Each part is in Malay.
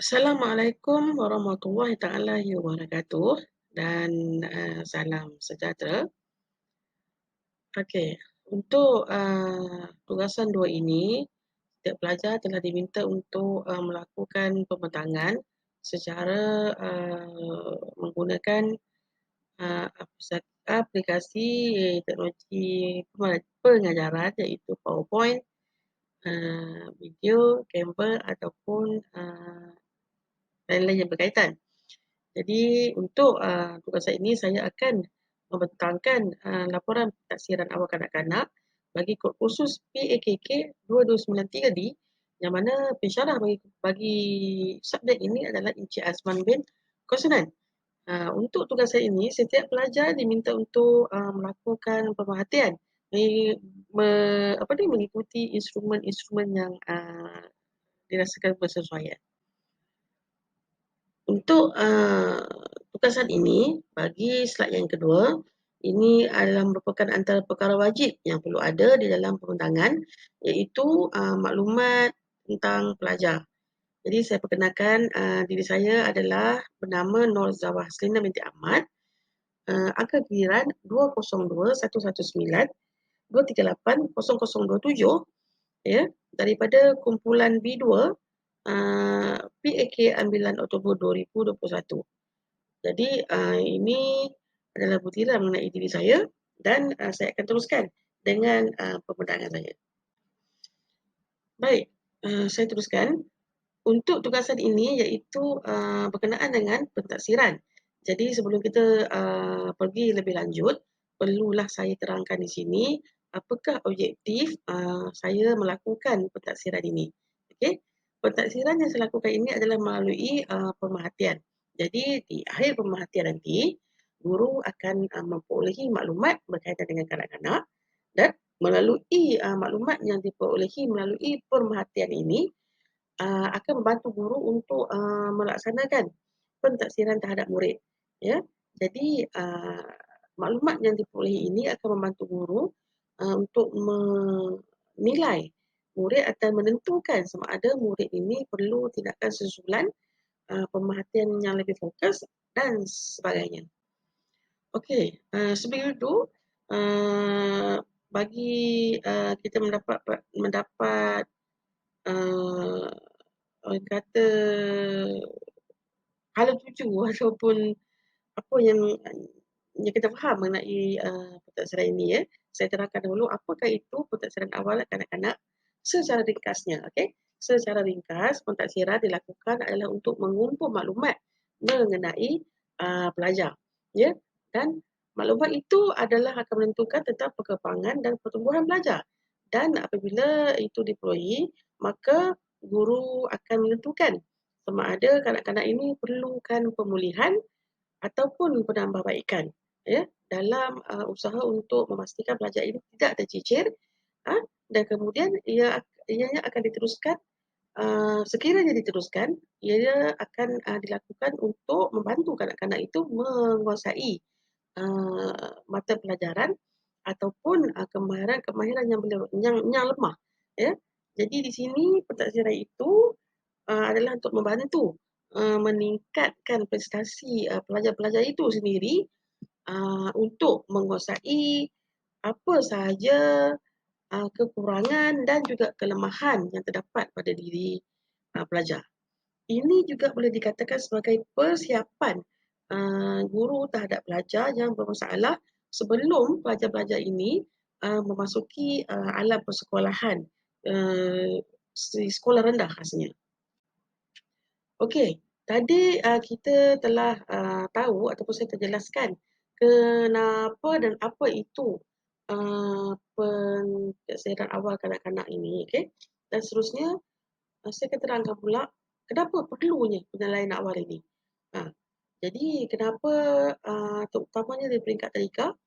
Assalamualaikum warahmatullahi taala wabarakatuh dan salam sejahtera. Okey, untuk tugasan 2 ini, setiap pelajar telah diminta untuk melakukan pembentangan secara menggunakan aplikasi teknologi pengajaran iaitu PowerPoint, video, Canva ataupun lain-lain yang berkaitan. Jadi untuk tugasan ini saya akan membentangkan laporan taksiran awal kanak-kanak bagi kod khusus PAKK 2293D yang mana pensyarah bagi subjek ini adalah Encik Azman bin Kosonan. Untuk tugasan ini, setiap pelajar diminta untuk melakukan pemerhatian mengikuti instrumen-instrumen yang dirasakan bersesuaian. Untuk tugasan ini, bagi slide yang kedua, ini adalah merupakan antara perkara wajib yang perlu ada di dalam pembentangan, iaitu maklumat tentang pelajar. Jadi saya perkenalkan diri saya adalah bernama Nur Zawah Selina binti Ahmad, angka giliran 2021192380027, ya, daripada kumpulan B2 PAK ambilan Oktober 2021. Jadi ini adalah butiran mengenai diri saya dan saya akan teruskan dengan pembentangan saya. Baik, saya teruskan. Untuk tugasan ini iaitu berkenaan dengan pentaksiran. Jadi sebelum kita pergi lebih lanjut, perlulah saya terangkan di sini apakah objektif saya melakukan pentaksiran ini. Okey. Pentaksiran yang saya lakukan ini adalah melalui pemerhatian. Jadi di akhir pemerhatian nanti, guru akan memperolehi maklumat berkaitan dengan kanak-kanak dan melalui maklumat yang diperolehi melalui pemerhatian ini akan membantu guru untuk melaksanakan pentaksiran terhadap murid. Ya, jadi maklumat yang diperolehi ini akan membantu guru untuk menilai murid atau menentukan sama ada murid ini perlu tindakan susulan, pemerhatian yang lebih fokus dan sebagainya. Okey, sebelum itu bagi kita mendapat orang kata hala tuju ataupun apa yang kita faham mengenai pentaksiran ini, ya. Saya terangkan dahulu apakah itu pentaksiran awal kanak-kanak secara ringkasnya. Okey, secara ringkas pentaksiran dilakukan adalah untuk mengumpul maklumat mengenai pelajar, ya, dan maklumat itu adalah akan menentukan tentang perkembangan dan pertumbuhan pelajar. Dan apabila itu diperolehi, maka guru akan menentukan sama ada kanak-kanak ini perlukan pemulihan ataupun penambahbaikan, ya, dalam usaha untuk memastikan pelajar ini tidak tercicir, dan kemudian ianya akan diteruskan, sekiranya diteruskan, ia akan dilakukan untuk membantu kanak-kanak itu menguasai mata pelajaran ataupun kemahiran yang lemah, ya. Jadi di sini pentaksiran itu adalah untuk membantu meningkatkan prestasi pelajar-pelajar itu sendiri untuk menguasai apa sahaja kekurangan dan juga kelemahan yang terdapat pada diri pelajar. Ini juga boleh dikatakan sebagai persiapan guru terhadap pelajar yang bermasalah sebelum pelajar-pelajar ini memasuki alam persekolahan sekolah rendah khasnya. Okey, tadi kita telah tahu ataupun saya terjelaskan kenapa dan apa itu pentaksiran awal kanak-kanak ini, okey. Dan seterusnya saya akan terangkan pula kenapa perlunya penilaian awal ini. Ha, jadi kenapa terutamanya di peringkat tadika,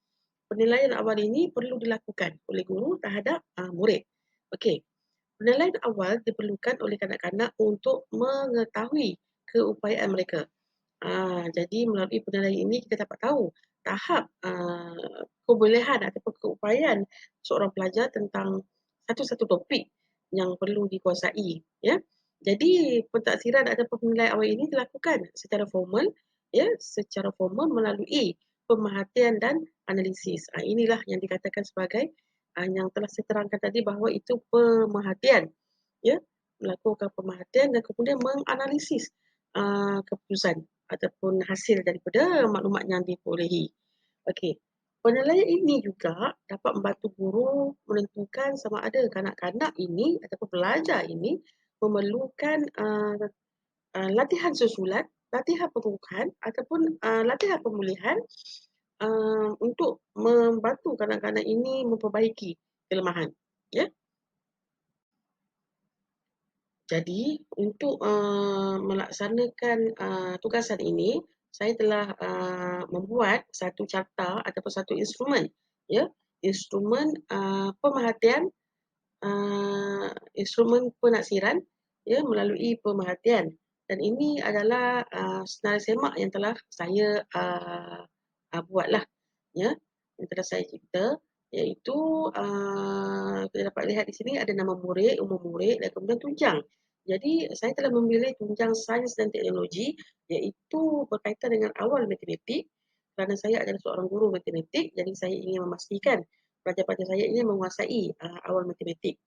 penilaian awal ini perlu dilakukan oleh guru terhadap murid. Okey. Penilaian awal diperlukan oleh kanak-kanak untuk mengetahui keupayaan mereka. Jadi melalui penilaian ini kita dapat tahu tahap kebolehan ataupun keupayaan seorang pelajar tentang satu-satu topik yang perlu dikuasai, ya. Jadi pentaksiran ataupun penilaian awal ini dilakukan secara formal, ya, secara formal melalui pemerhatian dan analisis. Inilah yang dikatakan sebagai yang telah saya terangkan tadi bahawa itu pemerhatian, ya, melakukan pemerhatian dan kemudian menganalisis keputusan ataupun hasil daripada maklumat yang diperolehi. Okey. Penilaian ini juga dapat membantu guru menentukan sama ada kanak-kanak ini ataupun pelajar ini memerlukan latihan susulan, latihan pengukuhan ataupun latihan pemulihan untuk membantu kanak-kanak ini memperbaiki kelemahan. Ya. Jadi untuk melaksanakan tugasan ini, saya telah membuat satu carta ataupun satu instrumen, ya, instrumen pemerhatian, instrumen penaksiran, ya, melalui pemerhatian. Dan ini adalah senarai semak yang telah saya buatlah, ya, yang telah saya cipta, iaitu kita dapat lihat di sini ada nama murid, umur murid dan kemudian tunjang. Jadi saya telah memilih tunjang sains dan teknologi, iaitu berkaitan dengan awal matematik kerana saya adalah seorang guru matematik, jadi saya ingin memastikan pelajar-pelajar saya ini menguasai awal matematik.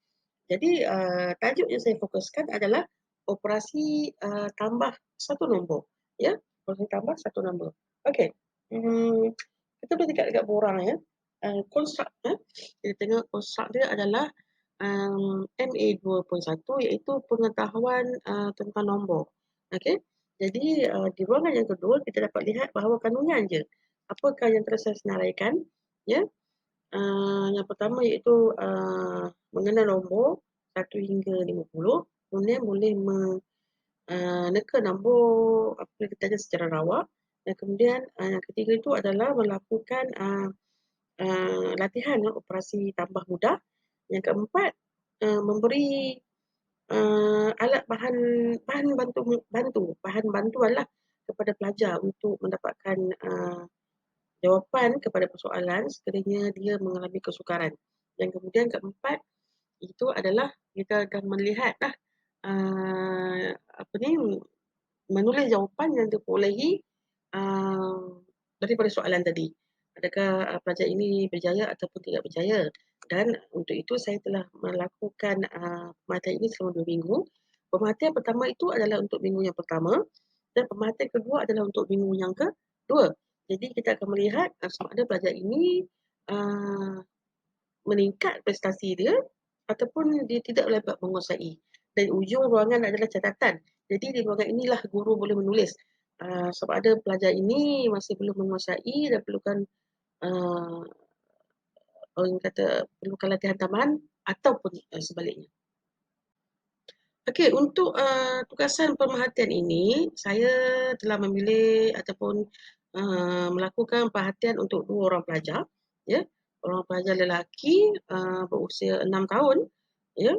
Jadi tajuk yang saya fokuskan adalah operasi tambah satu nombor, ya, operasi tambah satu nombor. Okey. Kita boleh dekat borang, ya. Konstruk, kita tengok konstruk dia adalah MA 2.1, iaitu pengetahuan tentang nombor. Okey. Jadi di ruangan yang kedua kita dapat lihat bahawa kandungan je. Apakah yang telah saya senaraikan, ya. Yang pertama iaitu mengenal nombor 1 hingga 50, kemudian boleh neka nombor apa yang kita ajar secara rawak, dan kemudian yang ketiga itu adalah melakukan latihan operasi tambah mudah. Yang keempat, memberi alat bahan bantuanlah kepada pelajar untuk mendapatkan jawapan kepada persoalan sekiranya dia mengalami kesukaran. Dan kemudian keempat, itu adalah kita akan melihatlah apa ni, menulis jawapan yang diperolehi daripada soalan tadi. Adakah pelajar ini berjaya ataupun tidak berjaya? Dan untuk itu saya telah melakukan pemerhatian ini selama 2 minggu. Pemerhatian pertama itu adalah untuk minggu yang pertama dan pemerhatian kedua adalah untuk minggu yang kedua. Jadi kita akan melihat sama ada pelajar ini uh, meningkat prestasi dia ataupun dia tidak dapat menguasai. Dan ujung ruangan adalah catatan. Jadi di ruangan inilah guru boleh menulis sama ada pelajar ini masih belum menguasai dan perlukan uh, orang kata perlukan latihan tambahan ataupun sebaliknya. Okey, untuk tugasan pemerhatian ini, saya telah memilih ataupun melakukan perhatian untuk 2 orang pelajar, ya. Orang pelajar lelaki berusia 6 tahun, ya,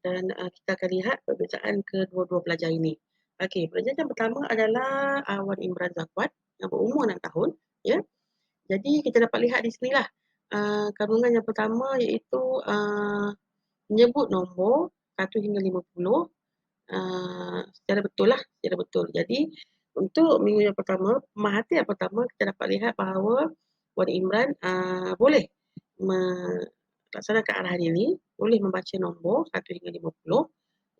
dan kita akan lihat perbezaan kedua-dua pelajar ini. Okey, pelajar yang pertama adalah Wan Imran Zakwat yang berumur 6 tahun, ya. Jadi kita dapat lihat di sinilah kandungan yang pertama iaitu menyebut nombor 1 hingga 50 secara betul lah, secara betul. Jadi untuk minggu yang pertama, pemerhatian pertama kita dapat lihat bahawa Wan Imran boleh melaksanakan arahan ini, boleh membaca nombor 1 hingga 50,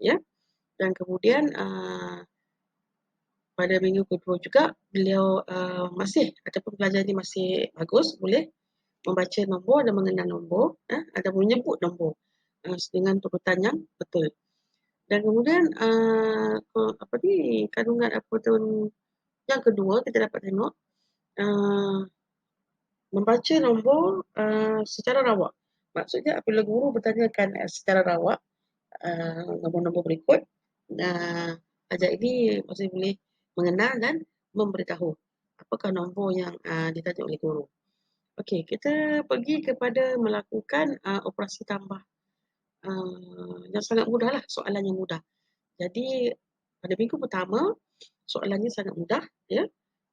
ya. Dan kemudian pada minggu kedua juga beliau masih ataupun pelajar ini masih bagus, boleh membaca nombor dan mengenal nombor, ada menyebut nombor dengan turutan yang betul. Dan kemudian apa ni, kandungan apa tu yang kedua kita dapat tengok membaca nombor secara rawak. Maksudnya apabila guru bertanyakan secara rawak nombor-nombor berikut, pelajar ini masih boleh mengenal dan memberitahu apakah nombor yang ditanya oleh guru. Okey, kita pergi kepada melakukan operasi tambah yang sangat mudah lah, soalan yang mudah. Jadi pada minggu pertama soalannya sangat mudah, ya,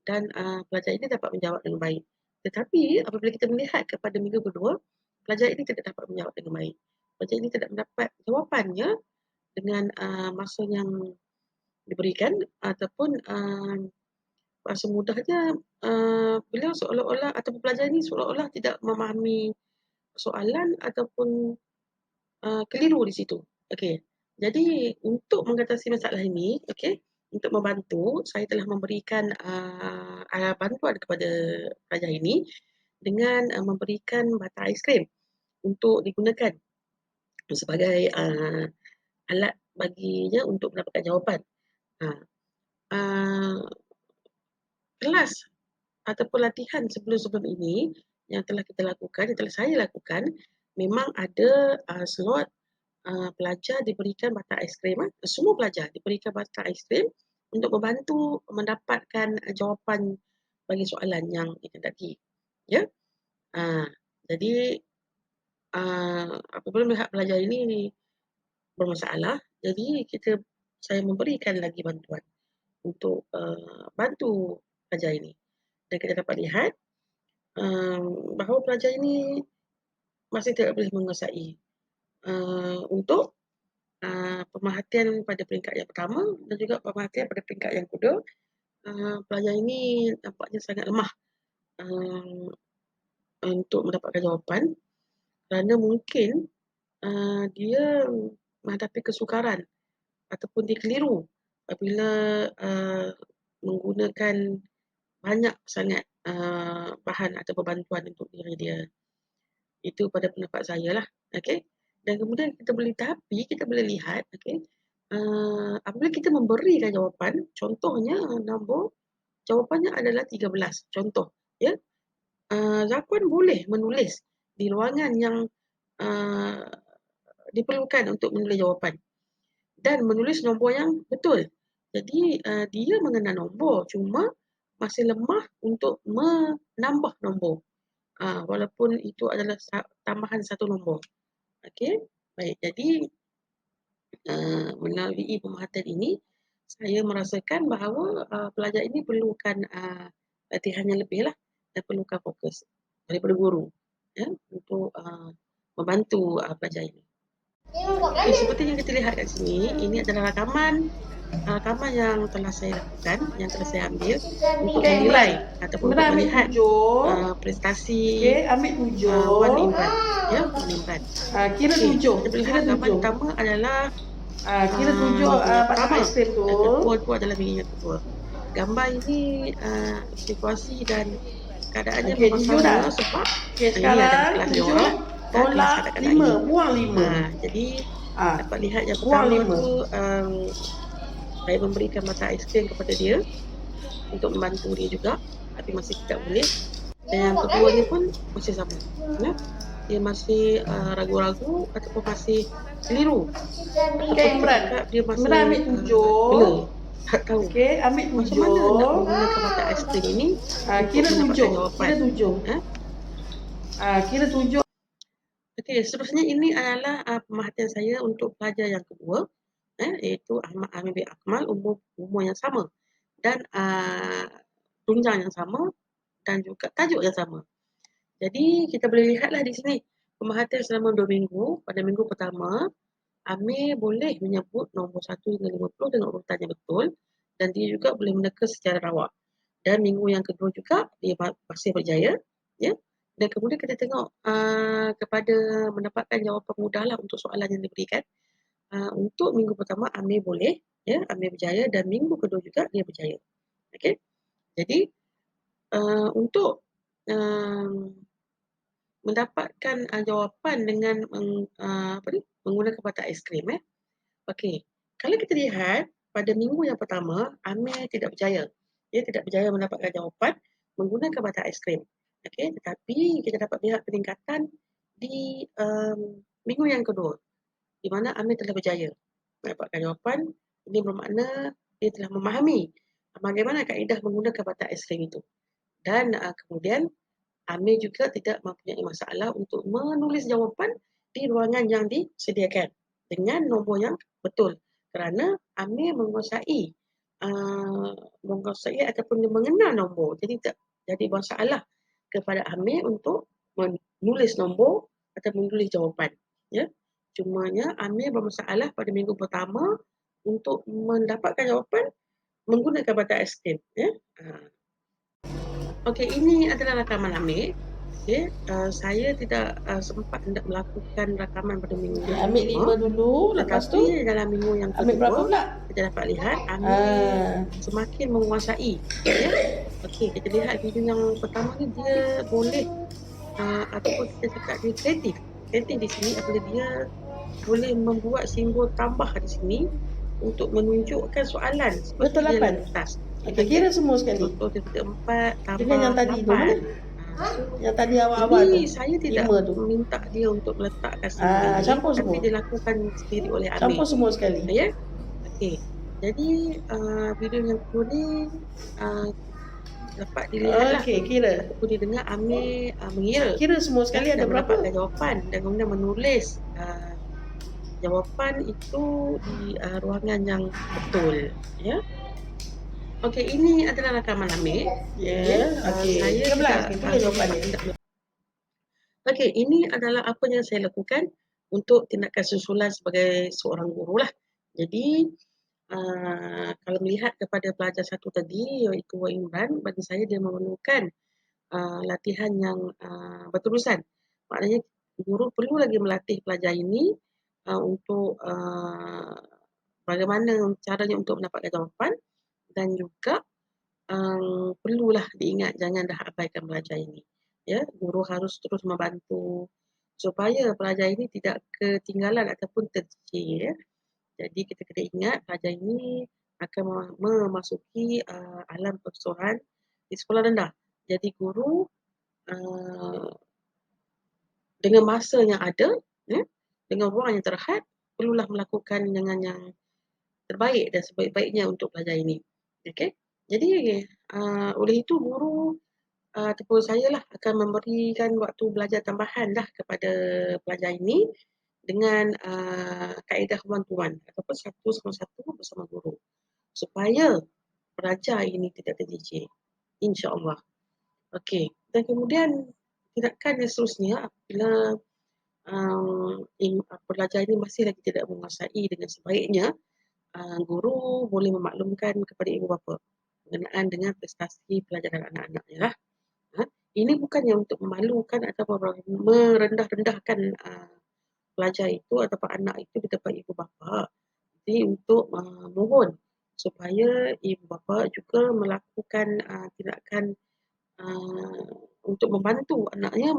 dan pelajar ini dapat menjawab dengan baik. Tetapi apabila kita melihat kepada minggu kedua, pelajar ini tidak dapat menjawab dengan baik. Pelajar ini tidak mendapat jawapannya dengan masa yang diberikan ataupun rasa mudahnya beliau seolah-olah ataupun pelajar ini seolah-olah tidak memahami soalan ataupun keliru di situ. Okey. Jadi untuk mengatasi masalah ini, okey, untuk membantu, saya telah memberikan bantuan kepada pelajar ini dengan memberikan bata aiskrim untuk digunakan sebagai alat baginya untuk mendapatkan jawapan. Ha, uh, kelas ataupun latihan sebelum-sebelum ini yang telah kita lakukan, yang telah saya lakukan, memang ada slot pelajar diberikan bata aiskrim. Semua pelajar diberikan bata aiskrim untuk membantu mendapatkan jawapan bagi soalan yang dikehendaki. Ya. Jadi apabila melihat pelajar ini bermasalah, jadi saya memberikan lagi bantuan untuk bantu pelajar ini. Dan kita dapat lihat bahawa pelajar ini masih tidak boleh menguasai untuk pemerhatian pada peringkat yang pertama dan juga pemerhatian pada peringkat yang kedua. Pelajar ini nampaknya sangat lemah untuk mendapatkan jawapan kerana mungkin dia menghadapi kesukaran ataupun dia keliru apabila menggunakan banyak sangat bahan atau bantuan untuk diri dia. Itu pada pendapat saya lah. Okay? Dan kemudian kita boleh lihat, okay, apabila kita memberikan jawapan, contohnya nombor jawapannya adalah 13. Contoh, ya. Zakwan boleh menulis di ruangan yang diperlukan untuk menulis jawapan dan menulis nombor yang betul. Jadi dia mengenal nombor, cuma masih lemah untuk menambah nombor. Walaupun itu adalah tambahan satu nombor. Okey, baik. Jadi melalui pemerhatian ini, saya merasakan bahawa pelajar ini perlukan latihan yang lebih lah dan perlukan fokus daripada guru, ya, untuk membantu pelajar ini. Okay, seperti yang kita lihat kat sini, ini adalah rakaman yang telah saya lakukan, yang telah saya ambil untuk menilai ataupun untuk melihat prestasi Wan Imran. Ya, Wan Imran. Kira 7. Kita boleh lihat gambar pertama adalah kira 7 pertama. aiskrim tu. Kedua itu adalah minggu yang kedua. Gambar ini situasi dan keadaannya memang sama sebab ini ada kelas 7 orang. Tolak 5, buang 5. Jadi dapat lihat yang pertama tu saya memberikan mata aiskrim kepada dia untuk membantu dia juga, tapi masih tidak boleh. Dan yang keduanya pun masih sama, ya. Dia masih ragu-ragu ataupun masih keliru. Imran, Dia masih ambil 7. Tak tahu. Okey, ambil 7. Macam mana nak menggunakan mata aiskrim ini? Kira 7. Kira 7. Kira 7. Okey, seterusnya ini adalah pemerhatian saya untuk pelajar yang kedua, iaitu Ahmad Amin bin Akmal, umur yang sama dan tunjang yang sama dan juga tajuk yang sama. Jadi kita boleh lihatlah di sini pemerhatian selama 2 minggu. Pada minggu pertama, Amir boleh menyebut nombor 1 hingga 50 dengan urutan yang betul dan dia juga boleh meneka secara rawak. Dan minggu yang kedua juga dia masih berjaya, ya. Dan kemudian kita tengok kepada mendapatkan jawapan mudahlah untuk soalan yang diberikan. Untuk minggu pertama Amir boleh, ya, Amir berjaya dan minggu kedua juga dia berjaya. Okey. Jadi untuk mendapatkan jawapan dengan menggunakan bata aiskrim. Okey. Kalau kita lihat pada minggu yang pertama, Amir tidak berjaya. Dia tidak berjaya mendapatkan jawapan menggunakan bata aiskrim. Okey, tetapi kita dapat lihat peningkatan di minggu yang kedua di mana Amir telah berjaya mendapatkan jawapan. Ini bermakna dia telah memahami bagaimana kaedah menggunakan bata aiskrim itu. Dan kemudian Amir juga tidak mempunyai masalah untuk menulis jawapan di ruangan yang disediakan dengan nombor yang betul kerana Amir menguasai ataupun mengenal nombor. Jadi tak jadi masalah kepada Amir untuk menulis nombor atau menulis jawapan, ya. Cumanya Amir bermasalah pada minggu pertama untuk mendapatkan jawapan menggunakan batas ekstrem. Okey, ini adalah rakaman Amir. Okey, saya tidak sempat hendak melakukan rakaman pada minggu Okay, yang ambil pertama. 5 dulu. Lepas tu Tetapi dalam minggu yang ambil berapa kedua, pula? kita dapat lihat Amir Ah, semakin menguasai. Ya. Okey, kita lihat video yang pertama ni dia boleh ataupun kita cakap dia kreatif. Kreatif di sini apabila dia boleh membuat simbol tambah di sini untuk menunjukkan soalan seperti betul di dalam 8. kertas. Okey, kira semua sekali. Contoh titik 4 Dengan tambah yang tadi tu 8. boleh? So, Yang tadi awal-awal tu. ini saya tidak 5 tu. minta dia untuk meletakkan sendiri, Campur tapi semua. dilakukan sendiri oleh Campur Amir. semua sekali. Ya? Okey. Jadi, video yang kedua ni uh, dapat dilihatlah Okey, kira. ataupun didengar Amir mengira Kira semua sekali ada dan berapa? mendapatkan jawapan dan kemudian menulis jawapan itu di ruangan yang betul. Ya. Okey, ini adalah rakaman Amir. Ya, okey. Saya 13 tidak ni tulis jawapan dia. hendak. Okey, ini adalah apa yang saya lakukan untuk tindakan susulan sebagai seorang guru lah. Jadi, kalau melihat kepada pelajar satu tadi, iaitu Wak Imran, bagi saya dia memerlukan latihan yang berterusan. Maknanya guru perlu lagi melatih pelajar ini untuk bagaimana caranya untuk mendapatkan jawapan dan juga perlulah diingat jangan dah abaikan pelajar ini. Ya, guru harus terus membantu supaya pelajar ini tidak ketinggalan ataupun tercicir. Ya. Jadi kita kena ingat pelajar ini akan memasuki alam persoalan di sekolah rendah. Jadi guru dengan masa yang ada, ya, dengan ruang yang terhad, perlulah melakukan dengan yang terbaik dan sebaik-baiknya untuk pelajar ini. Okey. Jadi oleh itu guru ataupun saya lah akan memberikan waktu belajar tambahan dah kepada pelajar ini dengan kaedah one-to-one ataupun satu sama satu bersama guru supaya pelajar ini tidak terjejik, insya-Allah. Okey, dan kemudian tindakan yang seterusnya apabila pelajar ini masih lagi tidak menguasai dengan sebaiknya, guru boleh memaklumkan kepada ibu bapa berkenaan dengan prestasi pelajaran anak-anaknya lah. Ini bukannya untuk memalukan atau merendah-rendahkan pelajar itu ataupun anak itu di depan ibu bapa. Jadi untuk mohon supaya ibu bapa juga melakukan tindakan untuk membantu anaknya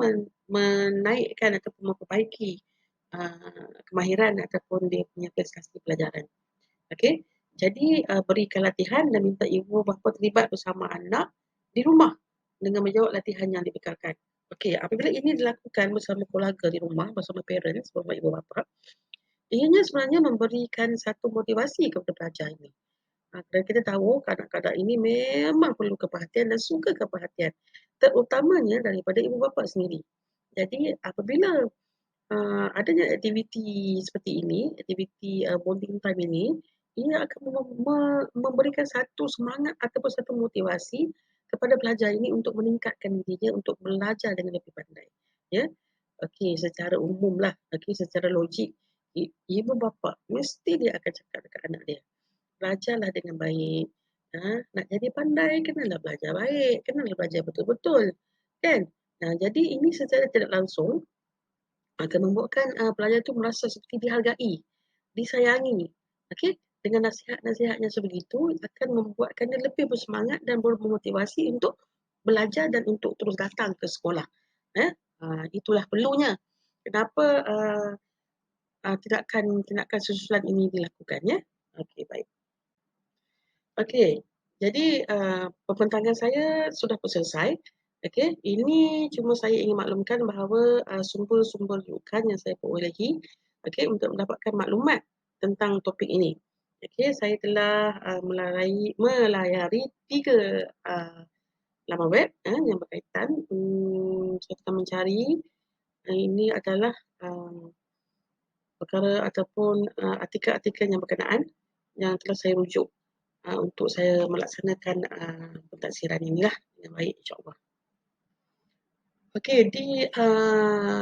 menaikkan ataupun memperbaiki kemahiran ataupun dia punya prestasi pelajaran. Okey. Jadi berikan latihan dan minta ibu bapa terlibat bersama anak di rumah dengan menjawab latihan yang dibekalkan. Okey, apabila ini dilakukan bersama keluarga di rumah, bersama parents, bersama ibu bapa, ianya sebenarnya memberikan satu motivasi kepada pelajar ini. Dan kita tahu kanak-kanak ini memang perlu keperhatian dan suka keperhatian, terutamanya daripada ibu bapa sendiri. Jadi apabila adanya aktiviti seperti ini, aktiviti bonding time ini, ia akan memberikan satu semangat ataupun satu motivasi kepada pelajar ini untuk meningkatkan dirinya untuk belajar dengan lebih pandai. Ya. Okey, secara umumlah, okey, secara logik, ibu bapa mesti dia akan cakap dekat anak dia, belajarlah dengan baik. Nak jadi pandai, kenalah belajar baik, kenalah belajar betul-betul. Kan? Jadi ini secara tidak langsung akan membuatkan pelajar itu merasa seperti dihargai, disayangi. Okey, dengan nasihat-nasihatnya sebegitu akan membuatkan dia lebih bersemangat dan bermotivasi untuk belajar dan untuk terus datang ke sekolah. Itulah perlunya. Kenapa tindakan susulan ini dilakukan, ya? Okey, baik. Okey, jadi pembentangan saya sudah pun selesai. Okey, ini cuma saya ingin maklumkan bahawa sumber-sumber rujukan yang saya perolehi, okey, untuk mendapatkan maklumat tentang topik ini. Okey, saya telah melayari 3 laman web yang berkaitan. Saya telah mencari ini adalah perkara ataupun artikel-artikel yang berkenaan yang telah saya rujuk untuk saya melaksanakan pentadsiran inilah dengan baik, insya-Allah. Okey, di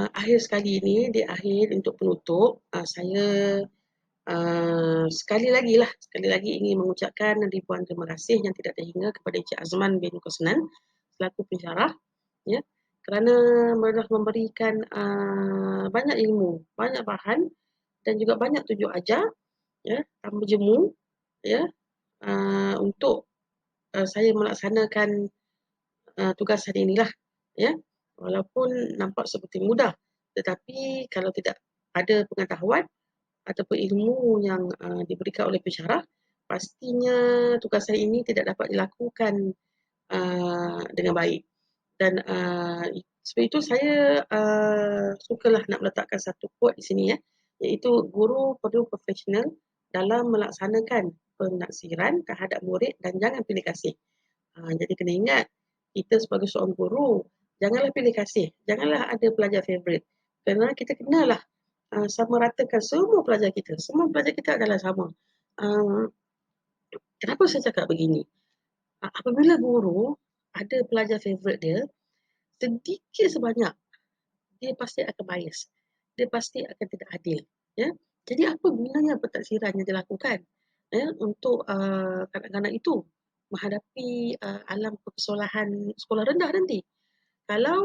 akhir sekali ini, di akhir untuk penutup, saya sekali lagi ingin mengucapkan ribuan terima kasih yang tidak terhingga kepada Encik Azman bin Kusnan selaku pensyarah, ya, kerana telah memberikan banyak ilmu, banyak bahan dan juga banyak tunjuk ajar, ya, tanpa jemu, ya, untuk saya melaksanakan tugas hari inilah, ya. Walaupun nampak seperti mudah, tetapi kalau tidak ada pengetahuan ataupun ilmu yang diberikan oleh pensyarah, pastinya tugas saya ini tidak dapat dilakukan dengan baik. Dan sebab itu saya sukalah nak meletakkan satu quote di sini, ya, iaitu guru perlu profesional dalam melaksanakan penaksiran terhadap murid dan jangan pilih kasih. Jadi kena ingat, kita sebagai seorang guru, janganlah pilih kasih, janganlah ada pelajar favourite. Kerana kita kenalah sama ratakan semua pelajar kita. Semua pelajar kita adalah sama. Uh, Kenapa saya cakap begini? Apabila guru ada pelajar favourite dia, sedikit sebanyak, dia pasti akan bias. Dia pasti akan tidak adil. Ya? Jadi apa gunanya pentaksiran yang dilakukan, ya, untuk kanak-kanak itu menghadapi alam persekolahan sekolah rendah nanti? Kalau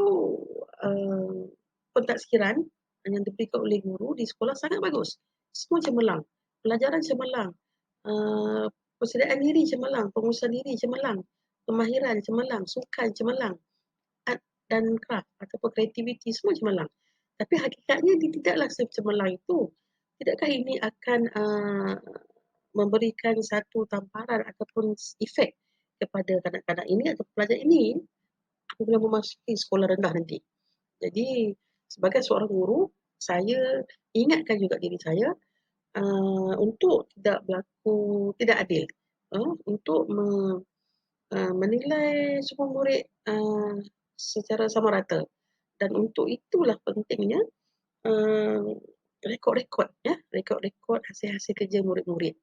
uh, pentaksiran yang diberikan oleh guru di sekolah sangat bagus, semua cemerlang, pelajaran cemerlang, uh, persediaan diri cemerlang, pengurusan diri cemerlang, kemahiran cemerlang, sukan cemerlang, art dan craft ataupun kreativiti semua cemerlang. Tapi hakikatnya dia tidaklah secemerlang itu. Tidakkah ini akan memberikan satu tamparan ataupun efek kepada kanak-kanak ini atau pelajar ini apabila memasuki sekolah rendah nanti? Jadi sebagai seorang guru, saya ingatkan juga diri saya untuk tidak berlaku tidak adil, untuk menilai semua murid secara sama rata. Dan untuk itulah pentingnya uh, rekod-rekod, ya, rekod-rekod hasil-hasil kerja murid-murid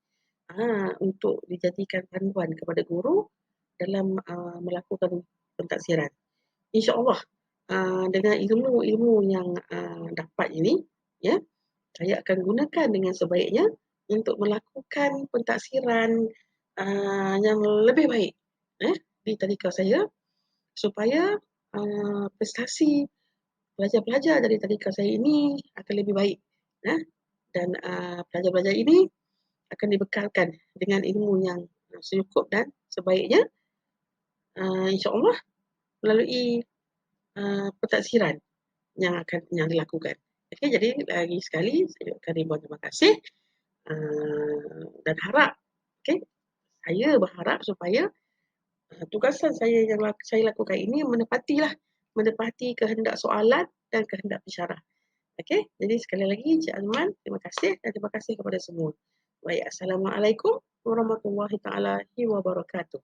untuk dijadikan panduan kepada guru dalam melakukan pentaksiran. InsyaAllah dengan ilmu-ilmu yang dapat ini, ya, saya akan gunakan dengan sebaiknya untuk melakukan pentaksiran yang lebih baik, di tadika saya, supaya prestasi pelajar-pelajar dari tadika saya ini akan lebih baik, dan pelajar-pelajar ini akan dibekalkan dengan ilmu yang cukup dan sebaiknya, insyaAllah melalui pentaksiran yang dilakukan. Okey, jadi lagi sekali saya ucapkan ribuan terima kasih dan harap, okey, saya berharap supaya tugasan saya yang saya lakukan ini menepati kehendak soalan dan kehendak pensyarah. Okey, jadi sekali lagi Encik Azman, terima kasih dan terima kasih kepada semua. Baik, Assalamualaikum warahmatullahi taala wabarakatuh.